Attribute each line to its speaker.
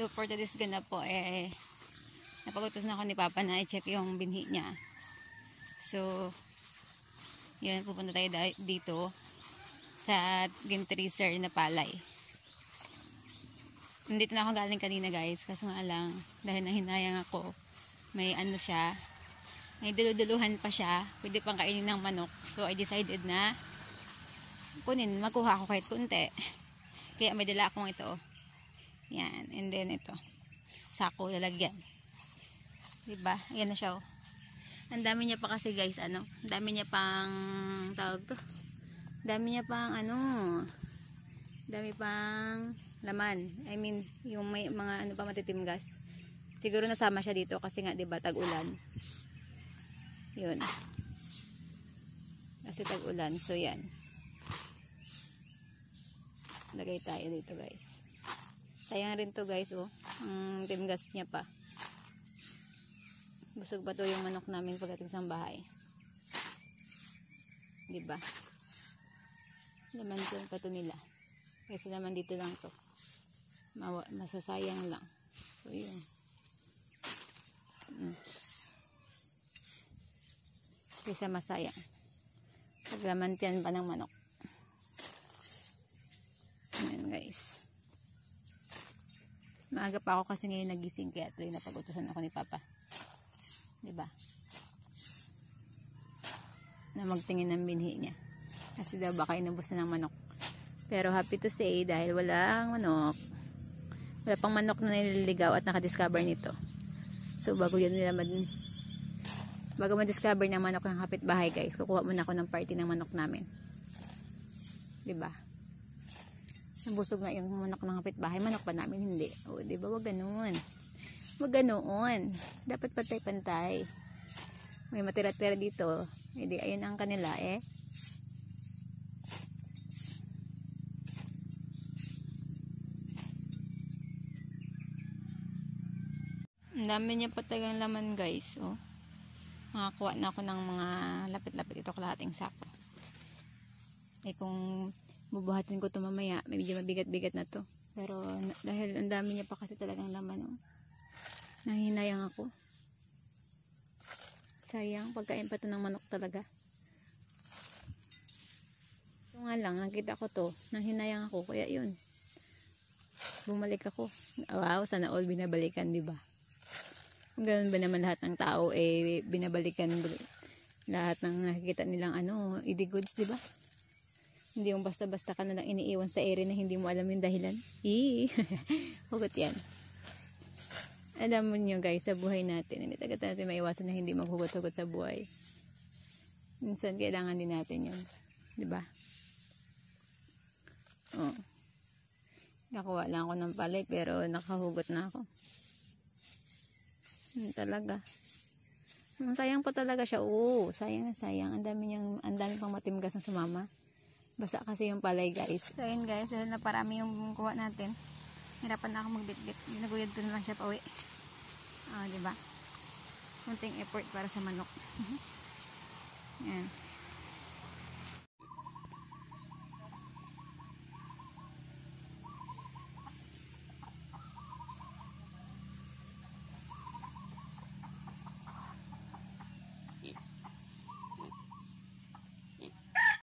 Speaker 1: So for today's gana po, napagutos na ako ni Papa na i-check yung binhi niya. So, yun, pupunta tayo dito sa game tracer na palay. Nandito na ako galing kanina guys, kasi nga lang, dahil nahinayang ako, may ano siya, may duluduluhan pa siya, pwede pang kainin ng manok. So I decided na makuha ako kahit kunti. Kaya may dala akong ito. Yan, and then ito, sako lalagyan. Diba? Ayan na siya oh. Ang dami niya pa kasi guys, ang dami niya pang tawag to. Dami niya pang dami pang laman. I mean, yung may mga pa matitimgas. Siguro nasama siya dito kasi nga 'di ba tag-ulan. 'Yun. Kasi tag-ulan, so 'yan. Lagay tayo dito, guys. Sayang rin 'to, guys, oh. Ang timgas niya pa. Busog pa 'to yung manok namin pagdating sa bahay. 'Di ba? Laman din pa 'to nila. Kasi naman dito lang 'to. Masasayang lang. So, 'yun. Kaysa masayang. Paglamantian pa ng manok. Ayan guys. Maaga pa ako kasi ngayon nagising kaya tuloy napag-utusan ako ni Papa. Diba? Na magtingin ng binhi niya. Kasi daw baka inubos na ng manok. Pero happy to say dahil walang manok. Wala pang manok na nililigaw at nakadiscover nito. So bago ma-discover ng manok ng kapitbahay guys, kukuha muna ako ng party ng manok namin. Diba? Nabusog nga yung manok ng kapitbahay, manok pa namin hindi. O diba, wag ganoon. Wag ganoon. Dapat pantay-pantay. May matira-tira dito. Hindi, ayun ang kanila eh. Ang dami niya patagang laman guys, oh. Makakuha na ako ng mga lapit-lapit ito kalahating sako. Eh kung bubuhatin ko ito mamaya, medyo mabigat-bigat na to. Pero dahil ang dami niya pa kasi talagang laman, oh. Nahinayang ako. Sayang, pagkain pa ito ng manok talaga. Ito nga lang, nakita ko to, nahinayang ako, kaya yun. Bumalik ako. Wow, sana all binabalikan, di ba? Kung ganoon ba naman lahat ng tao binabalikan lahat ng nakikita nilang idi goods, di ba? Hindi yung basta-basta ka na lang iniiwan sa area na hindi mo alam yung dahilan. Hugot yan. Alam mo nyo guys, sa buhay natin, hindi agad natin maiwasan na hindi maghugot-hugot sa buhay. Minsan kailangan din natin yun. Di ba? Oh. Nakuha lang ako ng palay pero nakahugot na ako. Talaga. Sayang pa talaga siya. Oo, sayang na sayang. Ang dami pang matimgas na sumama. Basa kasi yung palay guys. So yun guys, dahil na parami yung kuha natin. Hirapan na ako magbitbit. Ginaguyad ko na lang siya pa uwi. Diba? Kunting effort para sa manok. Yan.